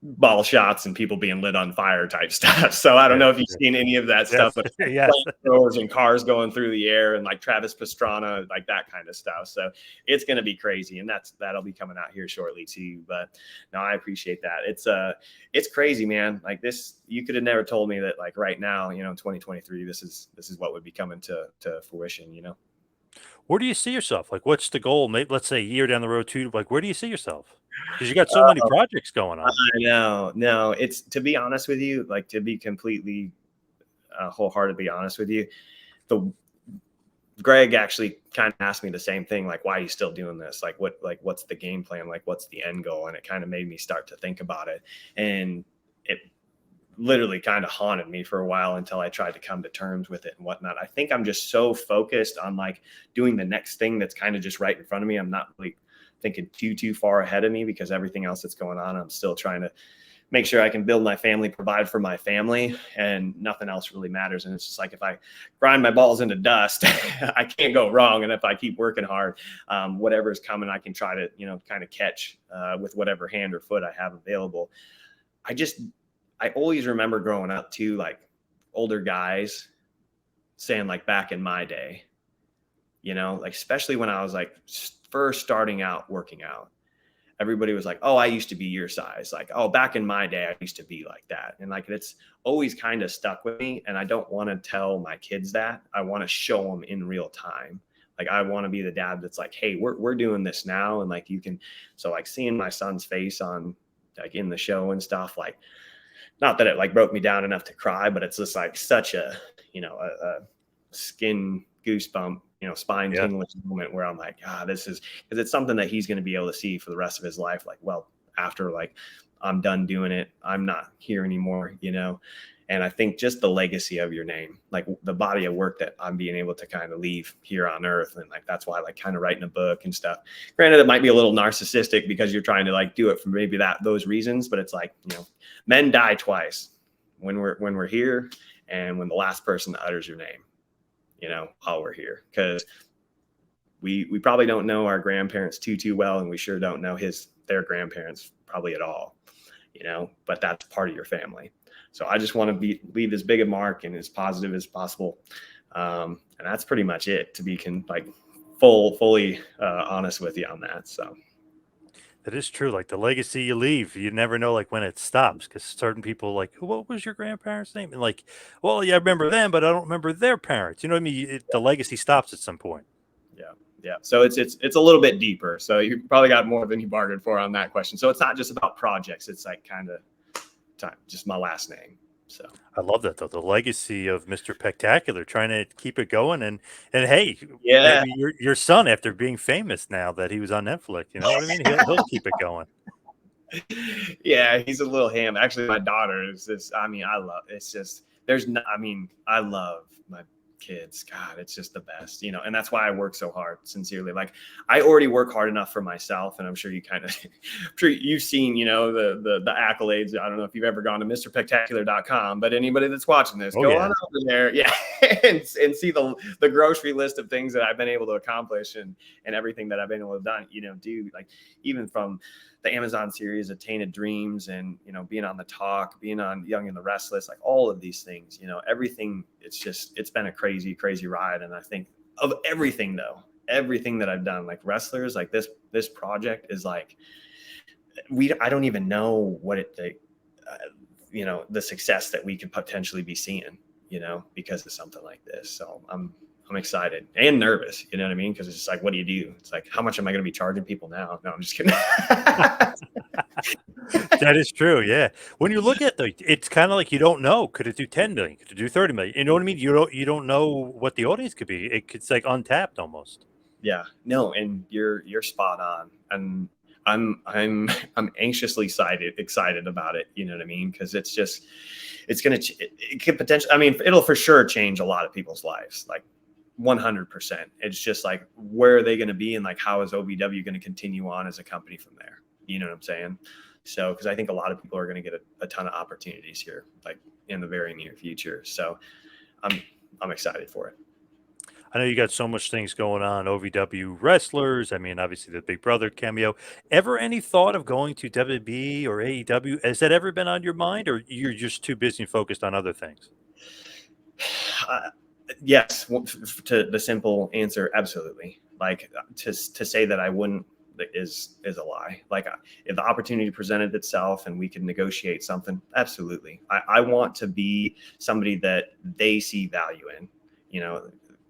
bottle shots and people being lit on fire type stuff. So I don't know if you've seen any of that stuff, but flamethrowers and cars going through the air and like Travis Pastrana, like that kind of stuff. So it's going to be crazy, and that'll be coming out here shortly too. But no, I appreciate that. It's crazy, man. Like this, you could have never told me that like right now, in 2023, this is what would be coming to fruition, Where do you see yourself? Like, what's the goal? Maybe let's say a year down the road too. Like, where do you see yourself? Because you got so many projects going on. I know. No, it's, to be honest with you, like to be completely wholeheartedly honest with you, Greg actually kind of asked me the same thing, like, why are you still doing this? Like, what's the game plan? Like, what's the end goal? And it kind of made me start to think about it. And it literally kind of haunted me for a while until I tried to come to terms with it and whatnot. I think I'm just so focused on like doing the next thing that's kind of just right in front of me. I'm not really thinking too far ahead of me, because everything else that's going on, I'm still trying to make sure I can build my family, provide for my family, and nothing else really matters. And it's just like, if I grind my balls into dust, I can't go wrong. And if I keep working hard, whatever's coming, I can try to, kind of catch with whatever hand or foot I have available. I always remember growing up too, like older guys saying, like, back in my day, like, especially when I was like first starting out working out, everybody was like, oh, I used to be your size. Like, oh, back in my day, I used to be like that. And like, it's always kind of stuck with me. And I don't want to tell my kids that. I want to show them in real time. Like, I want to be the dad that's like, hey, we're doing this now. And like, you can, so like seeing my son's face on, like, in the show and stuff, like, not that it like broke me down enough to cry, but it's just like such a, a skin goosebump, spine tingling moment where I'm like, this is, because it's something that he's going to be able to see for the rest of his life. Like, well, after like I'm done doing it, I'm not here anymore, And I think just the legacy of your name, like the body of work that I'm being able to kind of leave here on earth. And like, that's why I like kind of writing a book and stuff. Granted, it might be a little narcissistic because you're trying to like do it for maybe those reasons, but it's like, men die twice, when we're here and when the last person utters your name, while we're here. Because we probably don't know our grandparents too well, and we sure don't know their grandparents probably at all, but that's part of your family. So I just want to leave as big a mark and as positive as possible. And that's pretty much it, to be fully honest with you on that. So that is true. Like, the legacy you leave, you never know like when it stops, because certain people like, what was your grandparents' name? And like, well, yeah, I remember them, but I don't remember their parents. You know what I mean? The legacy stops at some point. Yeah. So it's a little bit deeper. So you probably got more than you bargained for on that question. So it's not just about projects. It's like kind of just my last name. So I love that, though. The legacy of Mr. Pec-tacular, trying to keep it going, and hey, yeah, maybe your son, after being famous now that he was on Netflix, you know what I mean? He'll keep it going. Yeah, he's a little ham. Actually, my daughter is this. I mean, I love. It's just I love my kids. God, it's just the best, and that's why I work so hard, sincerely. Like, I already work hard enough for myself, and I'm sure you I'm sure you've seen, the accolades. I don't know if you've ever gone to MrPec-tacular.com, but anybody that's watching this, go on over there, and see the grocery list of things that I've been able to accomplish, and everything that I've been able to do, like, even from the Amazon series of Tainted Dreams, and being on The Talk, being on Young and the Restless, like all of these things, everything. It's been a crazy ride. And I think of everything that I've done, like wrestlers, like this project is like, I don't even know what the success that we could potentially be seeing, because of something like this. So I'm excited and nervous, you know what I mean? Because it's just like, what do you do? It's like, how much am I going to be charging people now? No, I'm just kidding. That is true. Yeah. When you look at it's kind of like, you don't know. Could it do 10 million? Could it do 30 million? You know what I mean? You don't know what the audience could be. It's like untapped almost. Yeah. No, and you're spot on. And I'm anxiously excited about it. You know what I mean? Because it could potentially. I mean, it'll for sure change a lot of people's lives. Like, 100%. It's just like, where are they going to be, and like, how is OVW going to continue on as a company from there? You know what I'm saying? So, because I think a lot of people are going to get a ton of opportunities here, like in the very near future. So I'm excited for it. I know you got so much things going on, OVW wrestlers. I mean, obviously the Big Brother cameo. Ever any thought of going to WWE or AEW? Has that ever been on your mind, or you're just too busy and focused on other things? Yes, to the simple answer, absolutely. Like, to say that I wouldn't is a lie. Like, if the opportunity presented itself and we could negotiate something, absolutely. I want to be somebody that they see value in,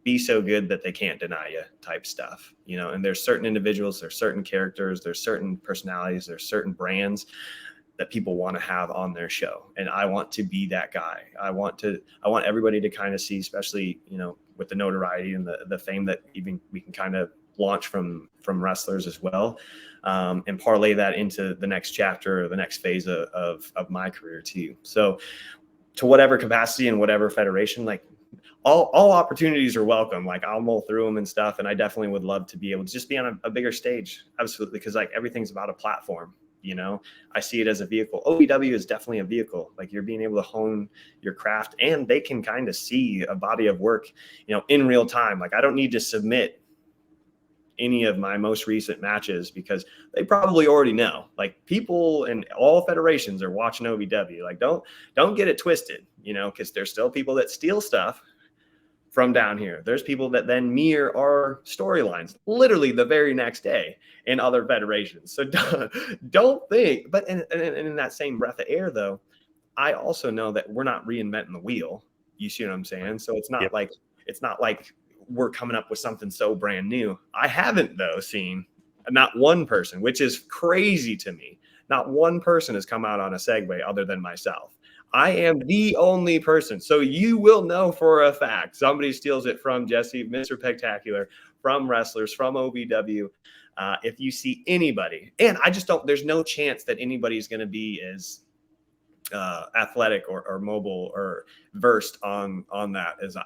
be so good that they can't deny you type stuff, and there's certain individuals, there's certain characters, there's certain personalities, there's certain brands that people want to have on their show. And I want to be that guy. I want everybody to kind of see, especially, with the notoriety and the fame that even we can kind of launch from wrestlers as well, and parlay that into the next chapter or the next phase of my career too. So, to whatever capacity and whatever federation, like, all opportunities are welcome. Like I'll mull through them and stuff. And I definitely would love to be able to just be on a bigger stage. Absolutely. Because like everything's about a platform, you know, I see it as a vehicle. OVW is definitely a vehicle. Like you're being able to hone your craft, and they can kind of see a body of work, you know, in real time. Like I don't need to submit any of my most recent matches because they probably already know. Like people in all federations are watching OVW. Like don't get it twisted, you know, because there's still people that steal stuff from down here. There's people that then mirror our storylines literally the very next day in other federations. So don't think, but in that same breath of air though, I also know that we're not reinventing the wheel. You see what I'm saying? So it's not like we're coming up with something so brand new. I haven't though seen not one person, which is crazy to me. Not one person has come out on a Segway other than myself. I am the only person. So you will know for a fact somebody steals it from Jessie, Mr. Pec-tacular, from wrestlers, from OVW. If you see anybody, and I just don't, there's no chance that anybody's going to be as athletic or mobile or versed on that as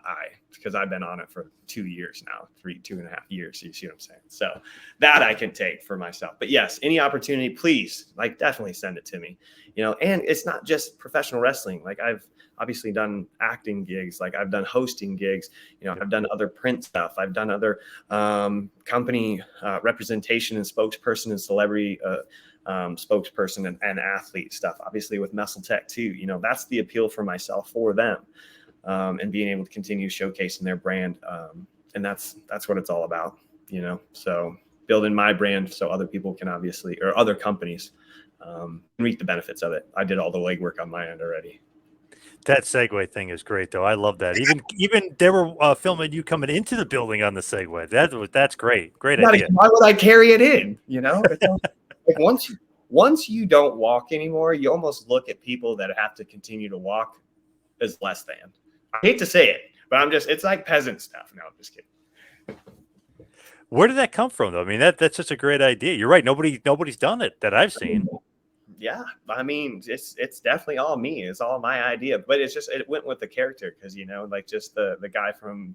because I've been on it for 2 years now, 2.5 years. You see what I'm saying? So that I can take for myself. But yes, any opportunity, please, like definitely send it to me, you know. And it's not just professional wrestling. Like I've obviously done acting gigs, like I've done hosting gigs, you know, I've done other print stuff, I've done other company representation and spokesperson and celebrity spokesperson and athlete stuff, obviously with MesselTech too. You know, that's the appeal for myself for them, and being able to continue showcasing their brand. And that's what it's all about, you know. So building my brand so other people can obviously, or other companies, reap the benefits of it. I did all the legwork on my end already. That Segway thing is great, though. I love that. Even they were filming you coming into the building on the Segway. That's great. Great idea. Why would I carry it in? You know, it's like once you don't walk anymore, you almost look at people that have to continue to walk as less than. I hate to say it, but it's like peasant stuff. No, I'm just kidding. Where did that come from, though? I mean, that's such a great idea. You're right. Nobody's done it that I've seen. Yeah, I mean, it's definitely all me. It's all my idea, but it went with the character because, you know, like just the guy from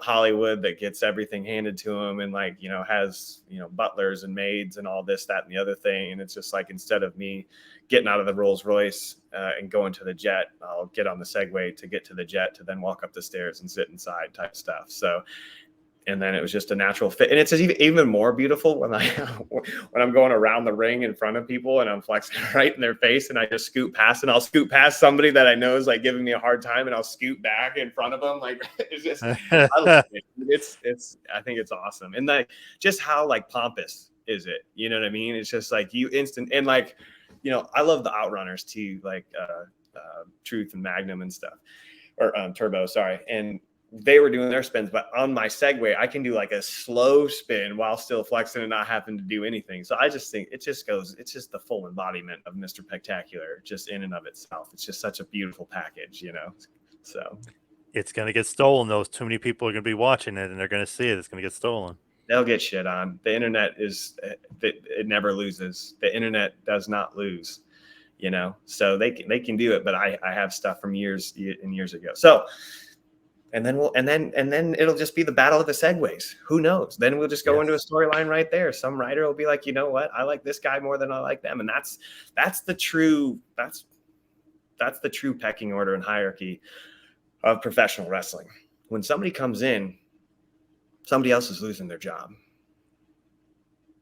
Hollywood that gets everything handed to him and, like, you know, has, you know, butlers and maids and all this, that, and the other thing. And it's just like, instead of me getting out of the Rolls Royce and going to the jet, I'll get on the Segway to get to the jet to then walk up the stairs and sit inside type stuff. So, and then it was just a natural fit. And it's even more beautiful when I'm going around the ring in front of people and I'm flexing right in their face, and I just scoot past, and I'll scoot past somebody that I know is like giving me a hard time, and I'll scoot back in front of them. Like it's just, I love it. I think it's awesome. And like, just how like pompous is it? You know what I mean? It's just like and like, you know, I love the Outrunners too, like Truth and Magnum and stuff, or Turbo, sorry. And they were doing their spins, but on my Segway, I can do like a slow spin while still flexing and not having to do anything. So I just think it's just the full embodiment of Mr. Pec-tacular, just in and of itself. It's just such a beautiful package, you know? So it's going to get stolen, though. Too many people are going to be watching it and they're going to see it. It's going to get stolen. They'll get shit on. The internet it never loses. The internet does not lose, you know? So they can do it, but I have stuff from years and years ago. So, and then it'll just be the battle of the Segways. Who knows? Then we'll just go into a storyline right there. Some writer will be like, you know what? I like this guy more than I like them. And that's the true pecking order and hierarchy of professional wrestling. When somebody comes in, somebody else is losing their job.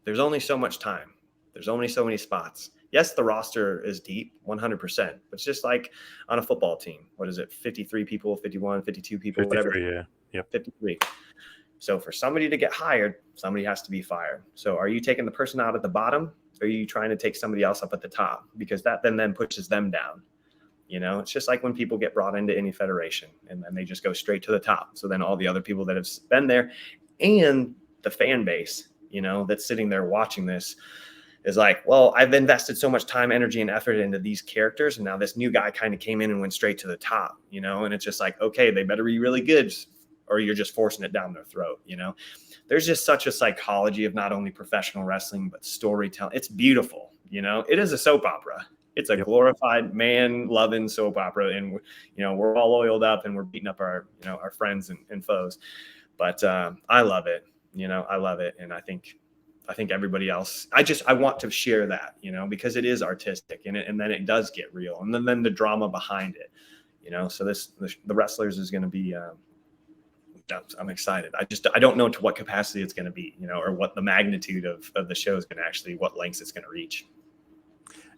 There's only so much time. There's only so many spots. Yes, the roster is deep, 100%. But it's just like on a football team. What is it? 53 people, 51, 52 people, 53, whatever. Yeah. Yep. 53. So for somebody to get hired, somebody has to be fired. So are you taking the person out at the bottom? Or are you trying to take somebody else up at the top? Because that then pushes them down. You know, it's just like when people get brought into any federation and then they just go straight to the top. So then all the other people that have been there and the fan base, you know, that's sitting there watching this is like, well, I've invested so much time, energy, and effort into these characters, and now this new guy kind of came in and went straight to the top, you know, and it's just like, okay, they better be really good, or you're just forcing it down their throat, you know. There's just such a psychology of not only professional wrestling, but storytelling. It's beautiful, you know. It is a soap opera, It's a Yep. glorified man loving soap opera. And, we're all oiled up and we're beating up our, our friends and foes. But I love it. I love it. And I think everybody else, I want to share that, because it is artistic and then it does get real. And then the drama behind it, so the wrestlers is going to be, I'm excited. I don't know to what capacity it's going to be, or what the magnitude of the show is going to actually, what lengths it's going to reach.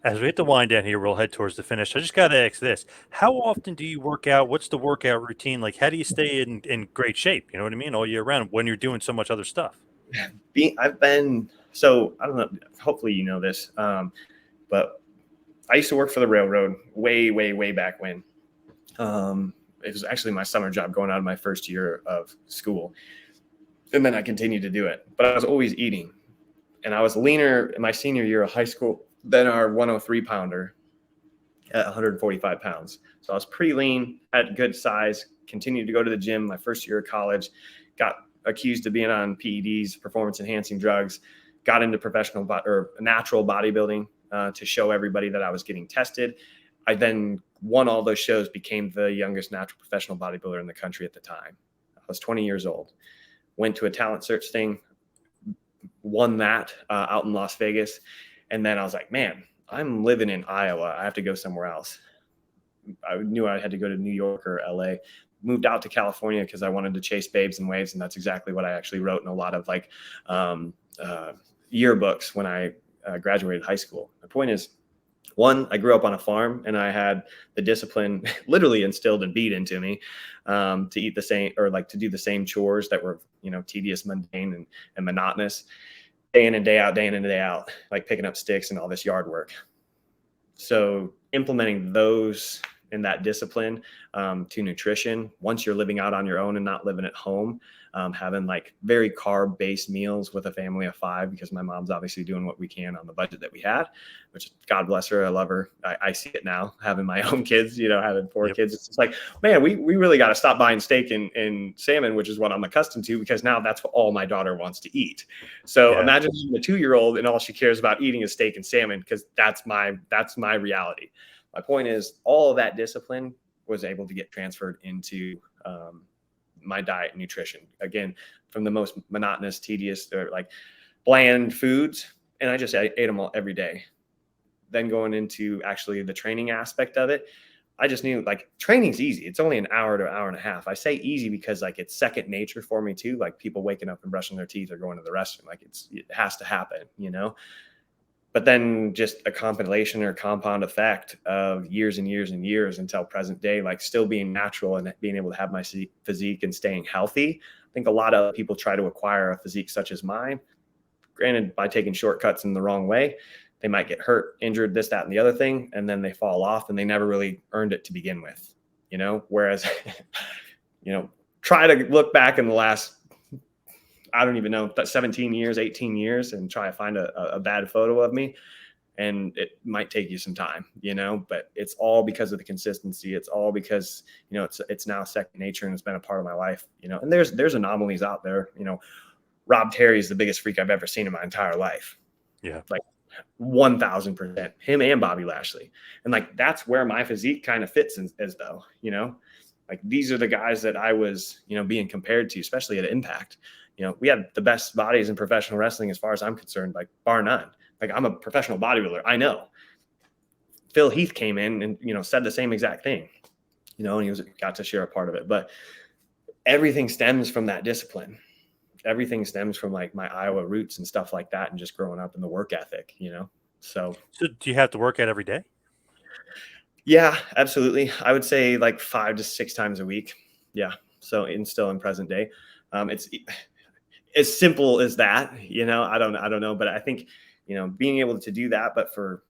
As we hit the wind down here, we'll head towards the finish. I just got to ask this. How often do you work out? What's the workout routine? Like, how do you stay in great shape? You know what I mean? All year round when you're doing so much other stuff. I've been, so I don't know, hopefully you know this, but I used to work for the railroad way, way, way back when. It was actually my summer job going out of my first year of school. And then I continued to do it, but I was always eating. And I was leaner in my senior year of high school than our 103 pounder at 145 pounds. So I was pretty lean, had good size, continued to go to the gym my first year of college, got accused of being on PEDs, performance enhancing drugs, got into professional or natural bodybuilding to show everybody that I was getting tested. I then won all those shows, became the youngest natural professional bodybuilder in the country at the time. I was 20 years old, went to a talent search thing, won that out in Las Vegas. And then I was like, man, I'm living in Iowa. I have to go somewhere else. I knew I had to go to New York or LA. Moved out to California because I wanted to chase babes and waves. And that's exactly what I actually wrote in a lot of yearbooks when I graduated high school. My point is, one, I grew up on a farm and I had the discipline literally instilled and beat into me to eat the same, or like to do the same chores that were, tedious, mundane and monotonous day in and day out, like picking up sticks and all this yard work. So implementing those and that discipline to nutrition, once you're living out on your own and not living at home, having like very carb based meals with a family of 5, because my mom's obviously doing what we can on the budget that we had, which God bless her. I love her. I see it now having my own kids, having 4 kids. It's just like, man, we really got to stop buying steak and salmon, which is what I'm accustomed to, because now that's what all my daughter wants to eat. So imagine a 2-year-old and all she cares about eating is steak and salmon, because that's my reality. My point is, all of that discipline was able to get transferred into my diet and nutrition. Again, from the most monotonous, tedious, or like bland foods, and I just ate them all every day. Then going into actually the training aspect of it, I just knew like training's easy. It's only an hour to an hour and a half. I say easy because like it's second nature for me too. Like people waking up and brushing their teeth or going to the restroom, like it has to happen, But then just a compilation or compound effect of years and years and years until present day, like still being natural and being able to have my physique and staying healthy. I think a lot of people try to acquire a physique such as mine. Granted, by taking shortcuts in the wrong way, they might get hurt, injured, this, that, and the other thing, and then they fall off and they never really earned it to begin with, Whereas, try to look back in the last, I don't even know, 17 years, 18 years, and try to find a bad photo of me. And it might take you some time, but it's all because of the consistency. It's all because, it's now second nature and it's been a part of my life, and there's anomalies out there. Rob Terry is the biggest freak I've ever seen in my entire life. Yeah. Like 1000%, him and Bobby Lashley. And like, that's where my physique kind of fits as though, like these are the guys that I was, being compared to, especially at Impact. We had the best bodies in professional wrestling as far as I'm concerned, like bar none. Like I'm a professional bodybuilder. I know. Phil Heath came in and, said the same exact thing, and he got to share a part of it. But everything stems from that discipline. Everything stems from like my Iowa roots and stuff like that, and just growing up in the work ethic, So do you have to work out every day? Yeah, absolutely. I would say like 5 to 6 times a week. Yeah. So still in present day, it's as simple as that, I don't know, but I think, being able to do that, but for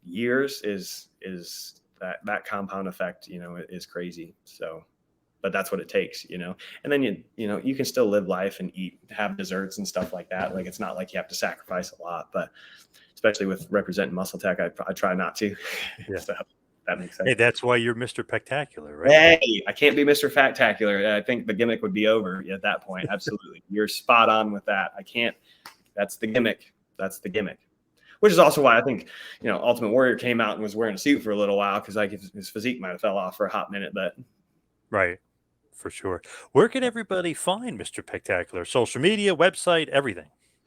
years is that compound effect, is crazy. So, but that's what it takes, and then you can still live life and eat, have desserts and stuff like that. Like, it's not like you have to sacrifice a lot, but especially with representing Muscle Tech, I try not to. Yeah. So that makes sense. Hey, that's why you're Mr. Pec-tacular, right? Hey, I can't be Mr. Fat-tacular. I think the gimmick would be over at that point. Absolutely. You're spot on with that. I can't. That's the gimmick. which is also why I think, Ultimate Warrior came out and was wearing a suit for a little while, because like his physique might have fell off for a hot minute, but Right. For sure. Where can everybody find Mr. Pec-tacular? Social media, website, everything.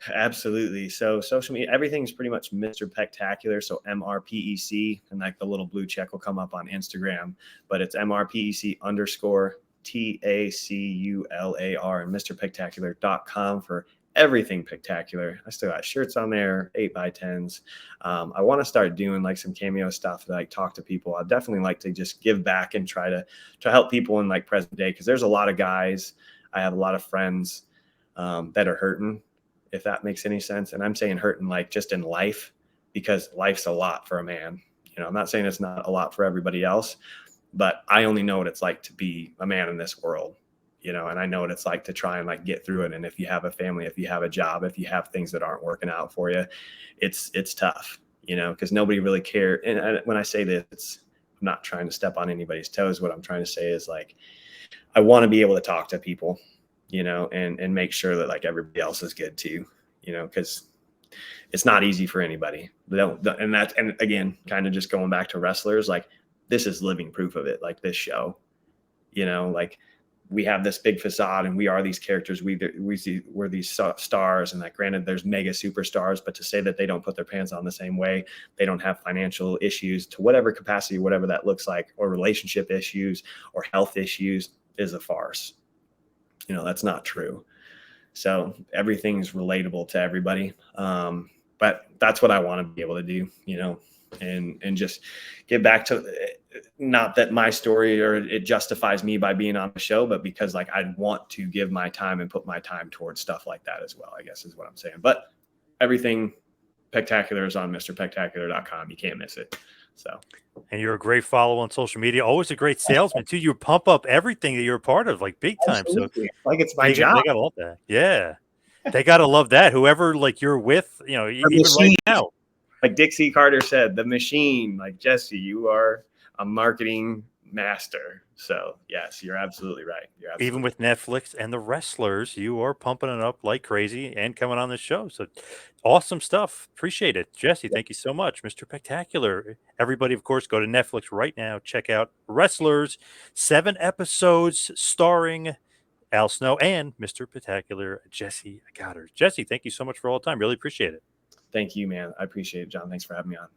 absolutely. So social media, everything's pretty much Mr. Pec-tacular. So MRPEC, and like the little blue check will come up on Instagram, but it's MRPEC _ TACULAR, and MrPectacular.com for everything Pec-tacular. I still got shirts on there, 8x10s. I want to start doing like some cameo stuff to like talk to people. I'd definitely like to just give back and try to help people in like present day, because there's a lot of guys. I have a lot of friends that are hurting, if that makes any sense. And I'm saying hurting like just in life, because life's a lot for a man. I'm not saying it's not a lot for everybody else, but I only know what it's like to be a man in this world, and I know what it's like to try and like get through it. And if you have a family, if you have a job, if you have things that aren't working out for you, it's tough, because nobody really cares. And when I say this, I'm not trying to step on anybody's toes. What I'm trying to say is like, I want to be able to talk to people, and make sure that like everybody else is good too, because it's not easy for anybody. And again, kind of just going back to wrestlers, like this is living proof of it. Like this show, like we have this big facade and we are these characters. We're these stars, and like, granted, there's mega superstars, but to say that they don't put their pants on the same way, they don't have financial issues to whatever capacity, whatever that looks like, or relationship issues or health issues, is a farce. That's not true. So everything's relatable to everybody. But that's what I want to be able to do, and just get back to, not that my story or it justifies me by being on the show, but because like I'd want to give my time and put my time towards stuff like that as well, I guess is what I'm saying. But everything Pec-tacular is on MrPectacular.com. You can't miss it. So, and you're a great follow on social media. Always a great salesman too. You pump up everything that you're a part of, like big time. absolutely. So Like it's my job. They gotta love that. Yeah, they gotta love that. Whoever like you're with, even right now. Like Dixie Carter said, the machine. Like, Jesse, you are a marketing master. So yes, you're absolutely right. Even with Netflix and the wrestlers, you are pumping it up like crazy and coming on the show. So awesome stuff. Appreciate it. Jesse, thank you so much. Mr. Pec-tacular. Everybody, of course, go to Netflix right now. Check out Wrestlers, 7 episodes starring Al Snow and Mr. Pec-tacular, Jessie Godderz. Jesse, thank you so much for all the time. Really appreciate it. Thank you, man. I appreciate it, John. Thanks for having me on.